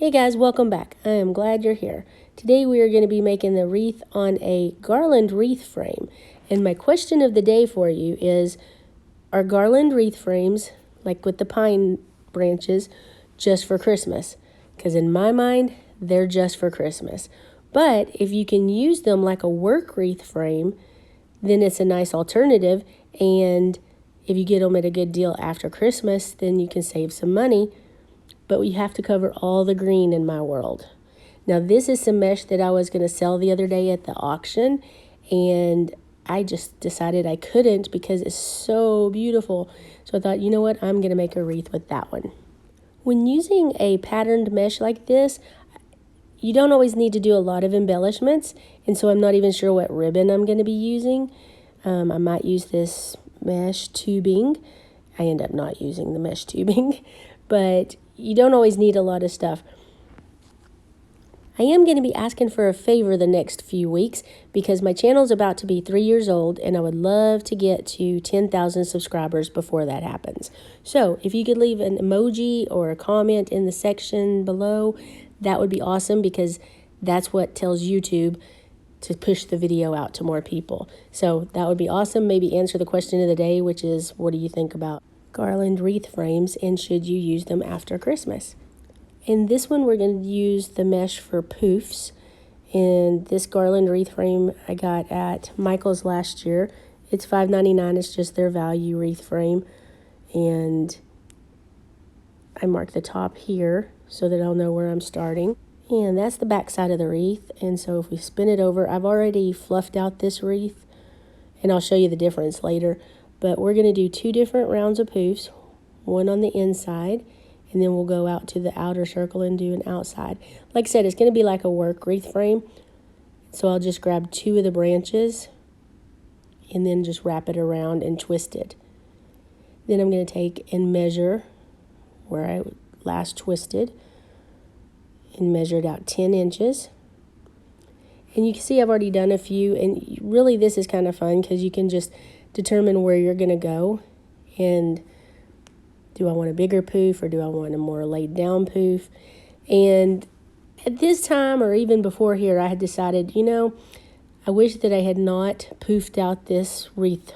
Hey guys, welcome back. I am glad you're here. Today we are going to be making the wreath on a garland wreath frame. And my question of the day for you is, are garland wreath frames, like with the pine branches, just for Christmas? Because in my mind, they're just for Christmas. But if you can use them like a work wreath frame, then it's a nice alternative. And if you get them at a good deal after Christmas, then you can save some money. But we have to cover all the green in my world. Now this is some mesh that I was going to sell the other day at the auction, and I just decided I couldn't because it's so beautiful. So I thought, you know what, I'm going to make a wreath with that one. When using a patterned mesh like this, you don't always need to do a lot of embellishments, and so I'm not even sure what ribbon I'm going to be using. I might use this mesh tubing. I end up not using the mesh tubing, but you don't always need a lot of stuff. I am going to be asking for a favor the next few weeks because my channel is about to be 3 years old and I would love to get to 10,000 subscribers before that happens. So if you could leave an emoji or a comment in the section below, that would be awesome because that's what tells YouTube to push the video out to more people. So that would be awesome. Maybe answer the question of the day, which is, what do you think about garland wreath frames and should you use them after Christmas? In this one we're going to use the mesh for poofs, and this garland wreath frame I got at Michael's last year. It's $5.99. It's just their value wreath frame, and I marked the top here so that I'll know where I'm starting, and that's the back side of the wreath. And so if we spin it over, I've already fluffed out this wreath and I'll show you the difference later. But we're going to do 2 different rounds of poofs, one on the inside, and then we'll go out to the outer circle and do an outside. Like I said, it's going to be like a work wreath frame. So I'll just grab 2 of the branches and then just wrap it around and twist it. Then I'm going to take and measure where I last twisted and measured out 10 inches. And you can see I've already done a few, and really this is kind of fun because you can just determine where you're going to go, and do I want a bigger poof or do I want a more laid down poof? And at this time, or even before here, I had decided, you know, I wish that I had not poofed out this wreath,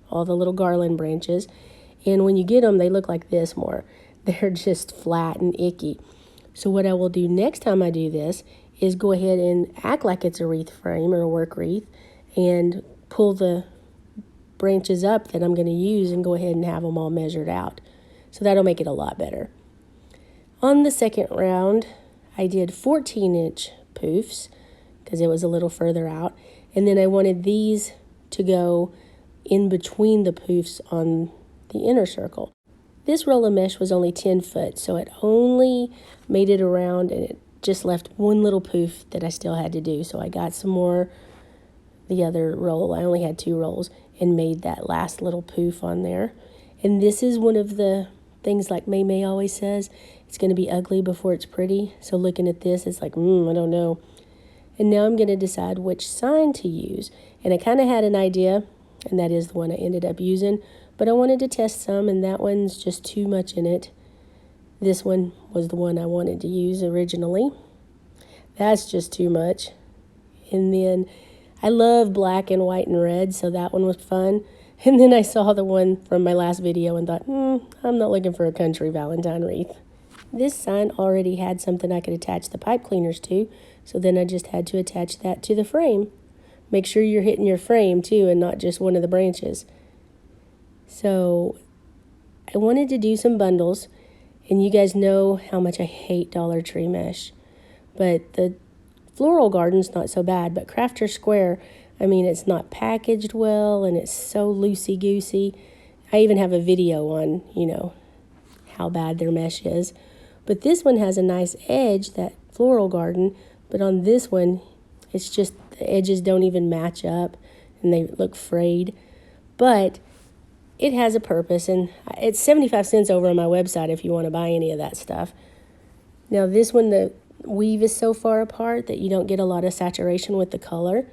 all the little garland branches. And when you get them, they look like this more. They're just flat and icky. So what I will do next time I do this is go ahead and act like it's a wreath frame or a work wreath and pull the branches up that I'm going to use and go ahead and have them all measured out. So that'll make it a lot better. On the second round, I did 14-inch poofs because it was a little further out. And then I wanted these to go in between the poofs on the inner circle. This roll of mesh was only 10 foot, so it only made it around and it just left one little poof that I still had to do. So I got some more, the other roll, I only had 2 rolls, and made that last little poof on there. And this is one of the things, like May always says, it's going to be ugly before it's pretty. So looking at this, it's like, I don't know. And now I'm going to decide which sign to use. And I kind of had an idea, and that is the one I ended up using. But I wanted to test some, and that one's just too much in it. This one was the one I wanted to use originally. That's just too much. And then I love black and white and red, so that one was fun. And then I saw the one from my last video and thought, I'm not looking for a country Valentine wreath. This sign already had something I could attach the pipe cleaners to, so then I just had to attach that to the frame. Make sure you're hitting your frame too and not just one of the branches. So I wanted to do some bundles, and you guys know how much I hate Dollar Tree mesh. But the Floral Garden's not so bad, but Crafter Square, I mean, it's not packaged well, and it's so loosey-goosey. I even have a video on, how bad their mesh is. But this one has a nice edge, that Floral Garden, but on this one, it's just the edges don't even match up, and they look frayed. But it has a purpose, and it's 75 cents over on my website if you want to buy any of that stuff. Now, this one, the weave is so far apart that you don't get a lot of saturation with the color.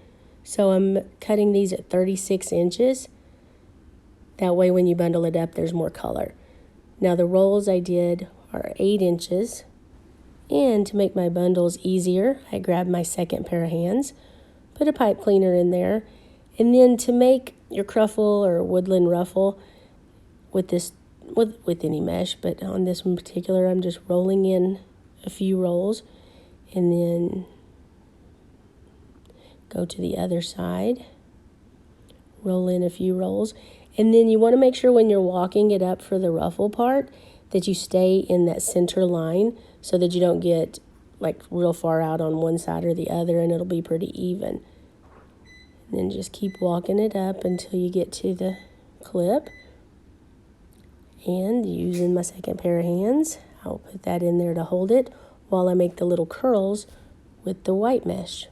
So I'm cutting these at 36 inches. That way when you bundle it up, there's more color. Now the rolls I did are 8 inches. And to make my bundles easier, I grabbed my second pair of hands, put a pipe cleaner in there, and then to make your cruffle or woodland ruffle with this, with any mesh, but on this one in particular, I'm just rolling in a few rolls and then go to the other side, roll in a few rolls, and then you want to make sure when you're walking it up for the ruffle part that you stay in that center line so that you don't get like real far out on one side or the other, and it'll be pretty even. And then just keep walking it up until you get to the clip. And using my second pair of hands, I'll put that in there to hold it while I make the little curls with the white mesh.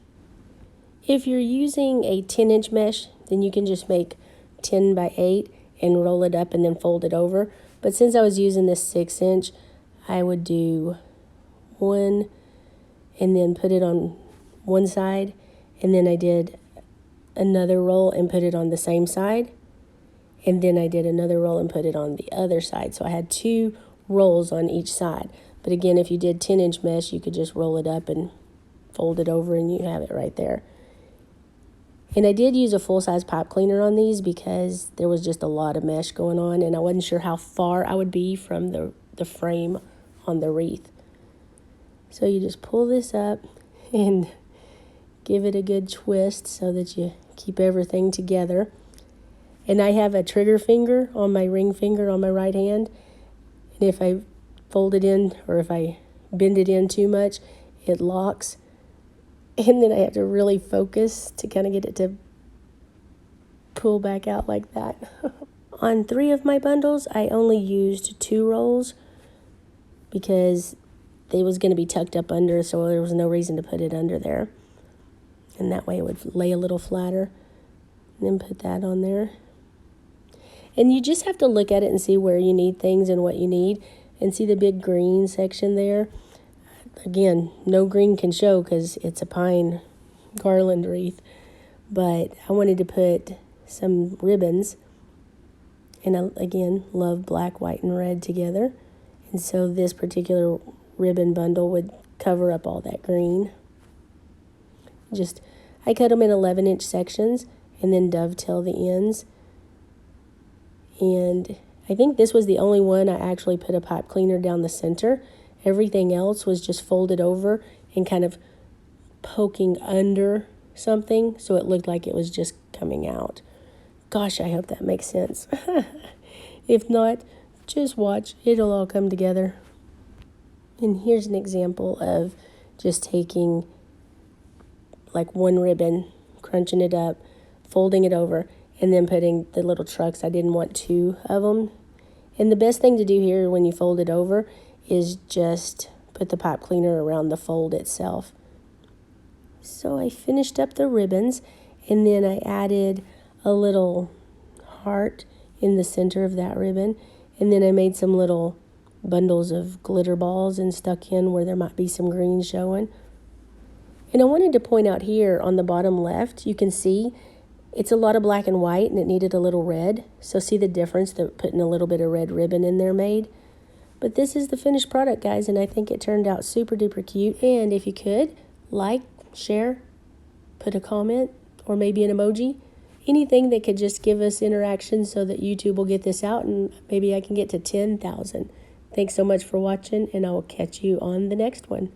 If you're using a 10-inch mesh, then you can just make 10 by 8 and roll it up and then fold it over. But since I was using this 6-inch, I would do one and then put it on one side, and then I did another roll and put it on the same side, and then I did another roll and put it on the other side. So I had 2 rolls on each side. But again, if you did 10-inch mesh, you could just roll it up and fold it over and you have it right there. And I did use a full-size pipe cleaner on these because there was just a lot of mesh going on, and I wasn't sure how far I would be from the frame on the wreath. So you just pull this up and give it a good twist so that you keep everything together. And I have a trigger finger on my ring finger on my right hand. And if I fold it in or if I bend it in too much, it locks. And then I have to really focus to kind of get it to pull back out like that. On 3 of my bundles, I only used 2 rolls because it was going to be tucked up under, so there was no reason to put it under there. And that way it would lay a little flatter. And then put that on there. And you just have to look at it and see where you need things and what you need. And see the big green section there? Again, no green can show because it's a pine garland wreath. But I wanted to put some ribbons. And I, again, love black, white, and red together. And so this particular ribbon bundle would cover up all that green. I cut them in 11-inch sections and then dovetail the ends. And I think this was the only one I actually put a pipe cleaner down the center. Everything else was just folded over and kind of poking under something so it looked like it was just coming out. Gosh, I hope that makes sense. If not, just watch. It'll all come together. And here's an example of just taking like one ribbon, crunching it up, folding it over, and then putting the little trucks. I didn't want 2 of them. And the best thing to do here when you fold it over is just put the pipe cleaner around the fold itself. So I finished up the ribbons, and then I added a little heart in the center of that ribbon, and then I made some little bundles of glitter balls and stuck in where there might be some green showing. And I wanted to point out here on the bottom left, you can see it's a lot of black and white and it needed a little red. So see the difference that putting a little bit of red ribbon in there made. But this is the finished product, guys, and I think it turned out super duper cute. And if you could, like, share, put a comment, or maybe an emoji. Anything that could just give us interaction so that YouTube will get this out and maybe I can get to 10,000. Thanks so much for watching, and I will catch you on the next one.